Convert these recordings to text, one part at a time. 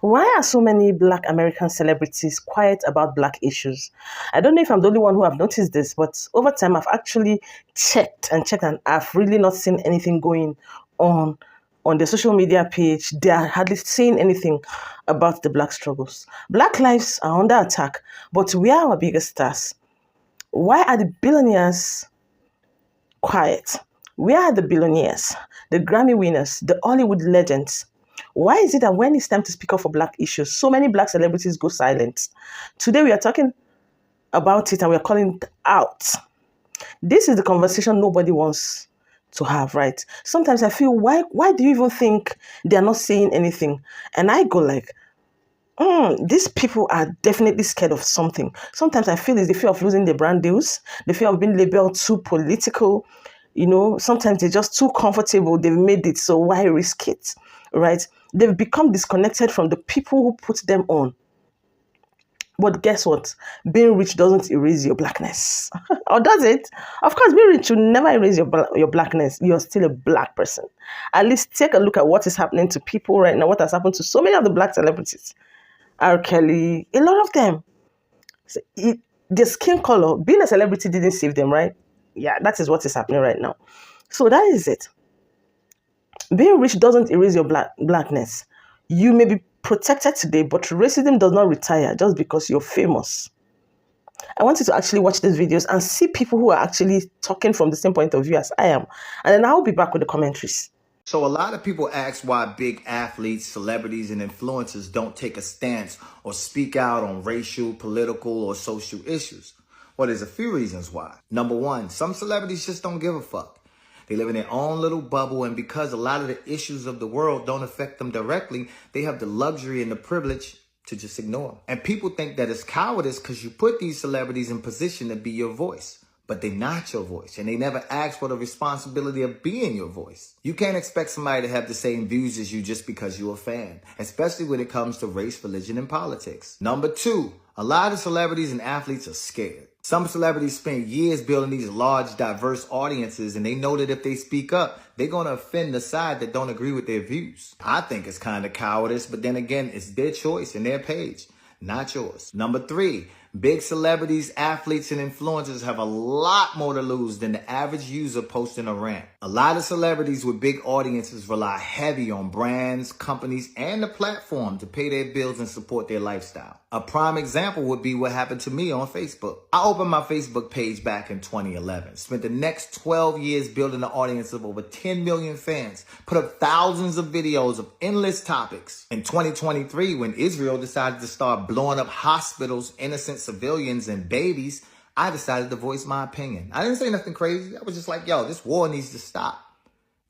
Why are so many Black American celebrities quiet about Black issues? I don't know if I'm the only one who have noticed this, but over time I've actually checked, and I've really not seen anything going on on the social media page. They are hardly saying anything about the Black struggles. Black lives are under attack, but we are our biggest stars. Why are the billionaires quiet? Where are the billionaires, the Grammy winners, the Hollywood legends? Why is it that when it's time to speak up for Black issues, so many Black celebrities go silent? Today we are talking about it and we are calling it out. This is the conversation nobody wants to have, right? Sometimes I feel, why do you even think they are not saying anything? And I go like, these people are definitely scared of something. Sometimes I feel it's the fear of losing their brand deals, the fear of being labeled too political. Sometimes they're just too comfortable. They've made it, so why risk it, right? They've become disconnected from the people who put them on. But guess what? Being rich doesn't erase your Blackness. Or does it? Of course, being rich will never erase your Blackness. You're still a Black person. At least take a look at what is happening to people right now, what has happened to so many of the Black celebrities. R. Kelly, a lot of them. The skin color, being a celebrity didn't save them, right? Yeah, that is what is happening right now. So that is it. Being rich doesn't erase your Blackness. You may be protected today, but racism does not retire just because you're famous. I want you to actually watch these videos and see people who are actually talking from the same point of view as I am. And then I'll be back with the commentaries. So a lot of people ask why big athletes, celebrities, and influencers don't take a stance or speak out on racial, political, or social issues. Well, there's a few reasons why. Number one, some celebrities just don't give a fuck. They live in their own little bubble, and because a lot of the issues of the world don't affect them directly, they have the luxury and the privilege to just ignore them. And people think that it's cowardice because you put these celebrities in position to be your voice. But they're not your voice, and they never ask for the responsibility of being your voice. You can't expect somebody to have the same views as you just because you're a fan, especially when it comes to race, religion, and politics. Number two, a lot of celebrities and athletes are scared. Some celebrities spend years building these large, diverse audiences, and they know that if they speak up, they're going to offend the side that don't agree with their views. I think it's kind of cowardice, but then again, it's their choice and their page, not yours. Number three, big celebrities, athletes, and influencers have a lot more to lose than the average user posting a rant. A lot of celebrities with big audiences rely heavy on brands, companies, and the platform to pay their bills and support their lifestyle. A prime example would be what happened to me on Facebook. I opened my Facebook page back in 2011, spent the next 12 years building an audience of over 10 million fans, put up thousands of videos of endless topics. In 2023, when Israel decided to start blowing up hospitals, innocent civilians, and babies, I decided to voice my opinion. I didn't say nothing crazy. I was just like, yo, this war needs to stop.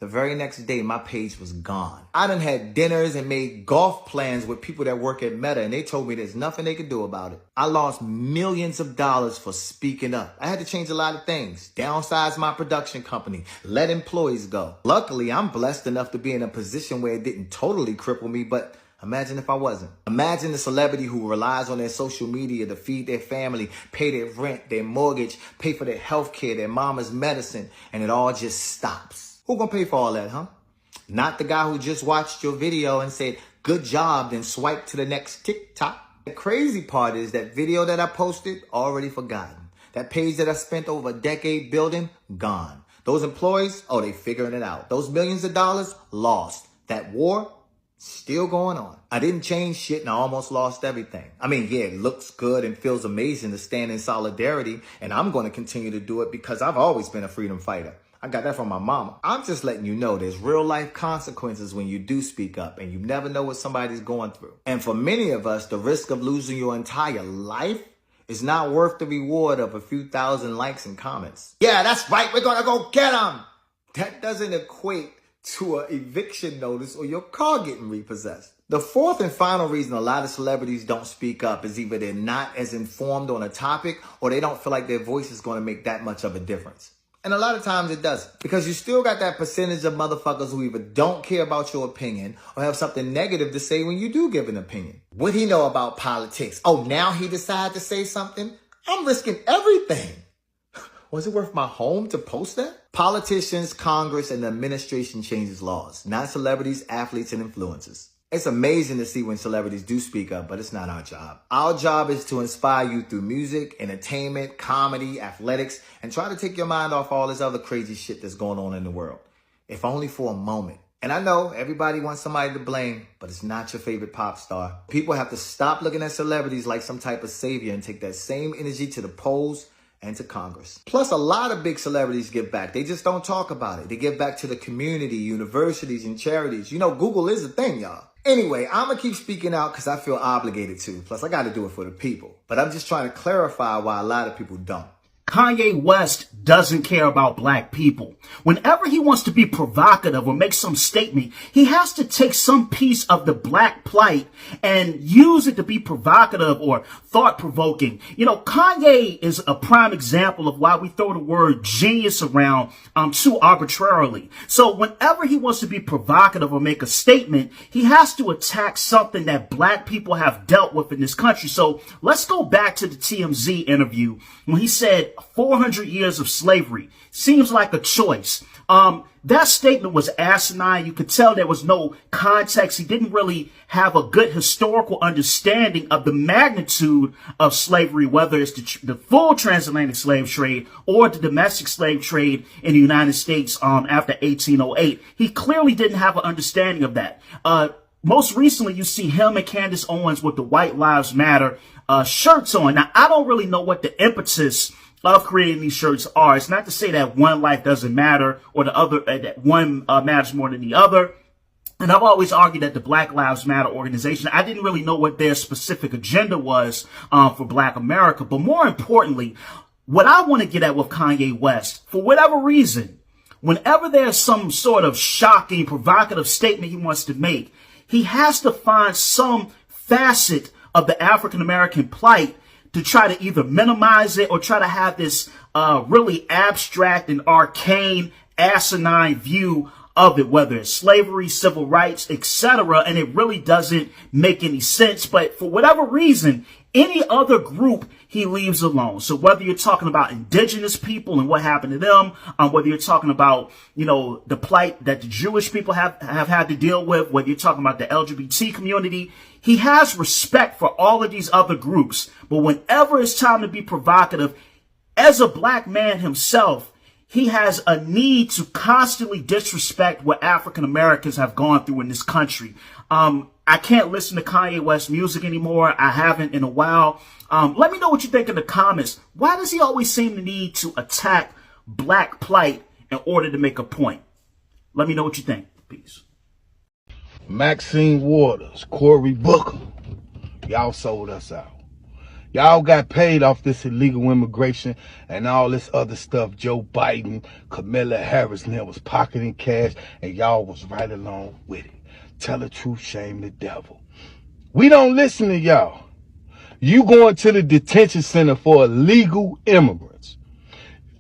The very next day, my page was gone. I done had dinners and made golf plans with people that work at Meta, and they told me there's nothing they could do about it. I lost millions of dollars for speaking up. I had to change a lot of things, downsize my production company, let employees go. Luckily, I'm blessed enough to be in a position where it didn't totally cripple me, but imagine if I wasn't. Imagine the celebrity who relies on their social media to feed their family, pay their rent, their mortgage, pay for their health care, their mama's medicine, and it all just stops. Who gonna pay for all that, huh? Not the guy who just watched your video and said, good job, then swipe to the next TikTok. The crazy part is that video that I posted, already forgotten. That page that I spent over a decade building, gone. Those employees, oh, they figuring it out. Those millions of dollars, lost. That war, still going on. I didn't change shit and I almost lost everything. I mean, yeah, it looks good and feels amazing to stand in solidarity, and I'm going to continue to do it because I've always been a freedom fighter. I got that from my mama. I'm just letting you know there's real life consequences when you do speak up, and you never know what somebody's going through. And for many of us, the risk of losing your entire life is not worth the reward of a few thousand likes and comments. Yeah, that's right. We're going to go get them. That doesn't equate to an eviction notice or your car getting repossessed. The fourth and final reason a lot of celebrities don't speak up is either they're not as informed on a topic or they don't feel like their voice is going to make that much of a difference. And a lot of times it doesn't, because you still got that percentage of motherfuckers who either don't care about your opinion or have something negative to say when you do give an opinion. What he know about politics? Oh, now he decided to say something? I'm risking everything. Was it worth my home to post that? Politicians, Congress, and the administration changes laws, not celebrities, athletes, and influencers. It's amazing to see when celebrities do speak up, but it's not our job. Our job is to inspire you through music, entertainment, comedy, athletics, and try to take your mind off all this other crazy shit that's going on in the world. If only for a moment. And I know everybody wants somebody to blame, but it's not your favorite pop star. People have to stop looking at celebrities like some type of savior and take that same energy to the polls and to Congress. Plus, a lot of big celebrities give back. They just don't talk about it. They give back to the community, universities, and charities. You know, Google is a thing, y'all. Anyway, I'm gonna keep speaking out because I feel obligated to. Plus, I gotta do it for the people. But I'm just trying to clarify why a lot of people don't. Kanye West doesn't care about black people. Whenever he wants to be provocative or make some statement, he has to take some piece of the black plight and use it to be provocative or thought-provoking. You know, Kanye is a prime example of why we throw the word genius around too arbitrarily. So whenever he wants to be provocative or make a statement, he has to attack something that black people have dealt with in this country. So let's go back to the TMZ interview when he said 400 years of slavery seems like a choice. That statement was asinine. You could tell there was no context. He didn't really have a good historical understanding of the magnitude of slavery, whether it's the full transatlantic slave trade or the domestic slave trade in the United States after 1808. He clearly didn't have an understanding of that. Most recently, you see him and Candace Owens with the White Lives Matter shirts on. Now, I don't really know what the impetus of creating these shirts are. It's not to say that one life doesn't matter or the other, that one matters more than the other. And I've always argued that the Black Lives Matter organization, I didn't really know what their specific agenda was for Black America. But more importantly, what I want to get at with Kanye West, for whatever reason, whenever there's some sort of shocking, provocative statement he wants to make, he has to find some facet of the African American plight to try to either minimize it or try to have this really abstract and arcane, asinine view of it, whether it's slavery, civil rights, etc. And it really doesn't make any sense. But for whatever reason, any other group he leaves alone. So whether you're talking about indigenous people and what happened to them, whether you're talking about, you know, the plight that the Jewish people have had to deal with, whether you're talking about the LGBT community, he has respect for all of these other groups. But whenever it's time to be provocative, as a black man himself, he has a need to constantly disrespect what African Americans have gone through in this country. I can't listen to Kanye West music anymore. I haven't in a while. Let me know what you think in the comments. Why does he always seem to need to attack black plight in order to make a point? Let me know what you think. Peace. Maxine Waters, Cory Booker, y'all sold us out. Y'all got paid off this illegal immigration and all this other stuff. Joe Biden, Kamala Harris, and them was pocketing cash, and y'all was right along with it. Tell the truth, shame the devil. We don't listen to y'all. You going to the detention center for illegal immigrants.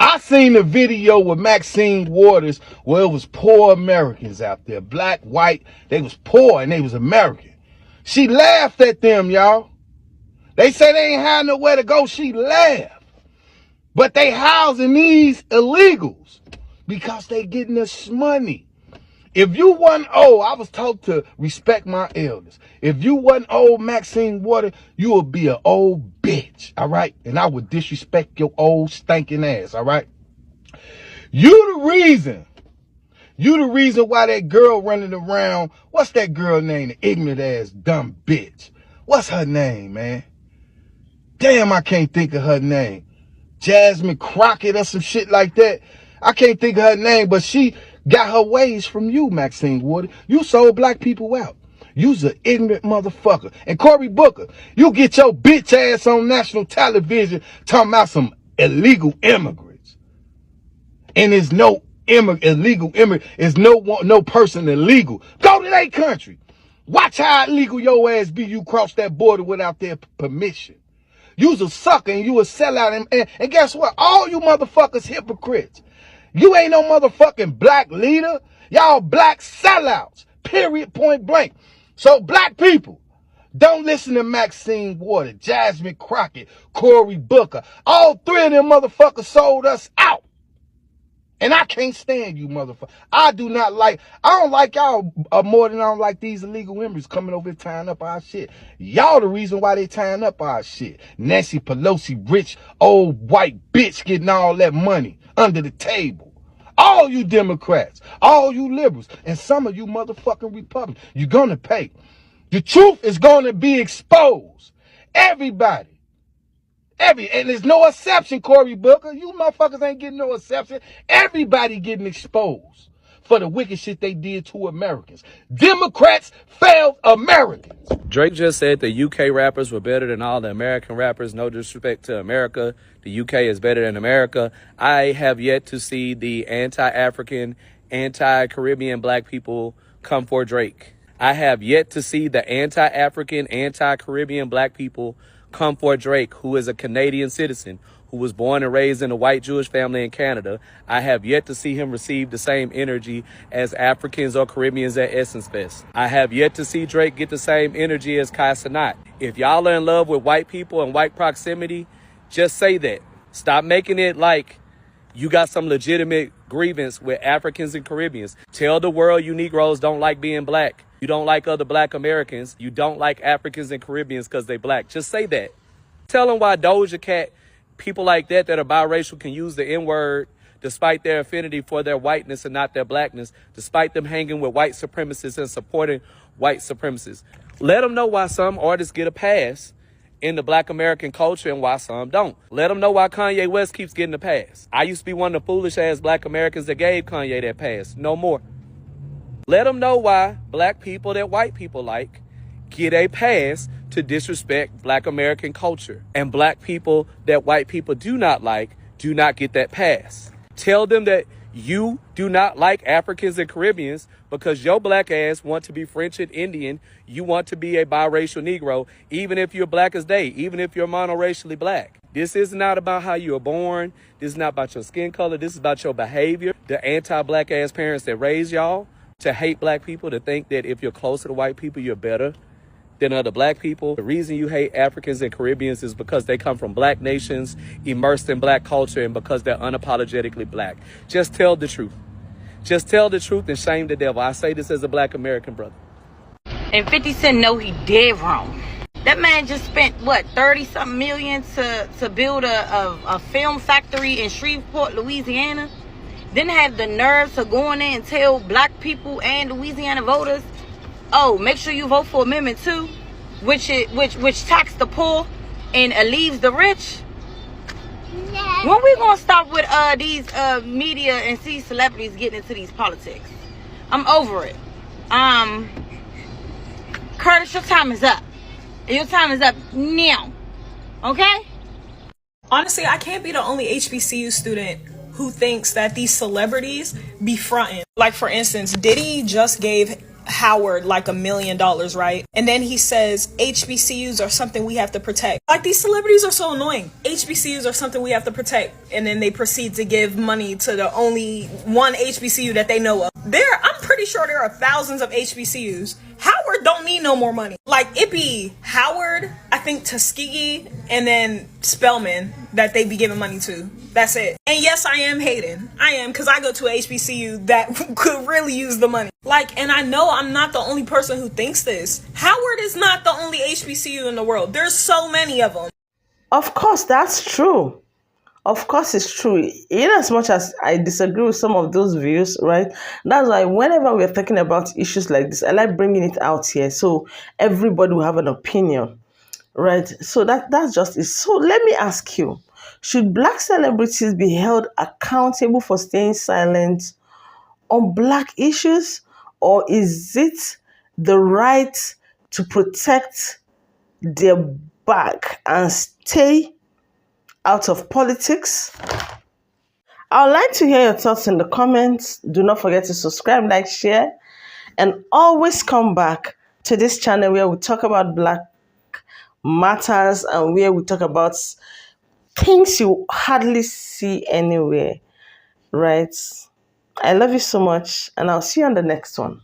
I seen a video with Maxine Waters where it was poor Americans out there. Black, white, they was poor and they was American. She laughed at them, y'all. They say they ain't had nowhere to go. She laughed. But they housing these illegals because they getting us money. If you wasn't old, I was taught to respect my elders. If you wasn't old, Maxine Waters, you would be an old bitch, all right? And I would disrespect your old stinking ass, all right? You the reason why that girl running around, what's that girl name, the ignorant ass dumb bitch? What's her name, man? Damn, I can't think of her name. Jasmine Crockett or some shit like that. I can't think of her name, but she got her ways from you, Maxine Waters. You sold black people out. You's an ignorant motherfucker. And Cory Booker, you get your bitch ass on national television talking about some illegal immigrants. And there's no illegal immigrant. There's no person illegal. Go to their country. Watch how illegal your ass be. You cross that border without their permission. You's a sucker and you a sellout. And guess what? All you motherfuckers hypocrites. You ain't no motherfucking black leader. Y'all black sellouts. Period, point blank. So black people, don't listen to Maxine Waters, Jasmine Crockett, Cory Booker. All three of them motherfuckers sold us out. And I can't stand you, motherfucker. I don't like y'all more than I don't like these illegal immigrants coming over here tying up our shit. Y'all the reason why they tying up our shit. Nancy Pelosi, rich, old white bitch getting all that money under the table. All you Democrats, all you liberals, and some of you motherfucking Republicans, you're gonna pay. The truth is gonna be exposed. Everybody. And there's no exception, Cory Booker. You motherfuckers ain't getting no exception. Everybody getting exposed for the wicked shit they did to Americans. Democrats failed Americans. Drake just said the UK rappers were better than all the American rappers. No disrespect to America. The UK is better than America. I have yet to see the anti-African, anti-Caribbean black people come for Drake. I have yet to see the anti-African, anti-Caribbean black people come for Drake, who is a Canadian citizen, who was born and raised in a white Jewish family in Canada. I have yet to see him receive the same energy as Africans or Caribbeans at Essence Fest. I have yet to see Drake get the same energy as Kai Cenat. If y'all are in love with white people and white proximity, just say that. Stop making it like you got some legitimate grievance with Africans and Caribbeans. Tell the world you Negroes don't like being black. You don't like other black Americans. You don't like Africans and Caribbeans because they black. Just say that. Tell them why Doja Cat, people like that are biracial can use the N-word despite their affinity for their whiteness and not their blackness, despite them hanging with white supremacists and supporting white supremacists. Let them know why some artists get a pass in the black American culture and why some don't. Let them know why Kanye West keeps getting a pass. I used to be one of the foolish ass black Americans that gave Kanye that pass. No more. Let them know why black people that white people like get a pass to disrespect black American culture. And black people that white people do not like do not get that pass. Tell them that you do not like Africans and Caribbeans because your black ass want to be French and Indian. You want to be a biracial Negro, even if you're black as they, even if you're monoracially black. This is not about how you were born. This is not about your skin color. This is about your behavior. The anti-black ass parents that raised y'all to hate black people, to think that if you're closer to white people, you're better than other black people. The reason you hate Africans and Caribbeans is because they come from black nations, immersed in black culture, and because they're unapologetically black. Just tell the truth. Just tell the truth and shame the devil. I say this as a black American brother. And 50 Cent know he dead wrong. That man just spent, 30-something million to build a film factory in Shreveport, Louisiana. Then have the nerve to go in there and tell black people and Louisiana voters, oh, make sure you vote for Amendment 2, which tax the poor and leaves the rich. When we gonna stop with these media and see celebrities getting into these politics? I'm over it. Curtis, your time is up. Your time is up now. Okay? Honestly, I can't be the only HBCU student who thinks that these celebrities be fronting. Like, for instance, Diddy just gave Howard like $1 million, right? And then he says HBCUs are something we have to protect. Like, these celebrities are so annoying. HBCUs are something we have to protect. And then they proceed to give money to the only one HBCU that they know of. I'm pretty sure there are thousands of HBCUs. Howard don't need no more money. Like, it be Howard, I think Tuskegee, and then Spelman that they be giving money to. That's it. And yes, I am hating. I am, because I go to a HBCU that could really use the money. Like, and I know I'm not the only person who thinks this. Howard is not the only HBCU in the world. There's so many of them. Of course, that's true. Of course, it's true. In as much as I disagree with some of those views, right? That's why whenever we're talking about issues like this, I like bringing it out here so everybody will have an opinion, right? So that's just it. So let me ask you, should black celebrities be held accountable for staying silent on black issues, or is it the right to protect their back and stay out of politics? I would like to hear your thoughts in the comments. Do not forget to subscribe, like, share, and always come back to this channel where we talk about Black matters and where we talk about things you hardly see anywhere, right? I love you so much, and I'll see you on the next one.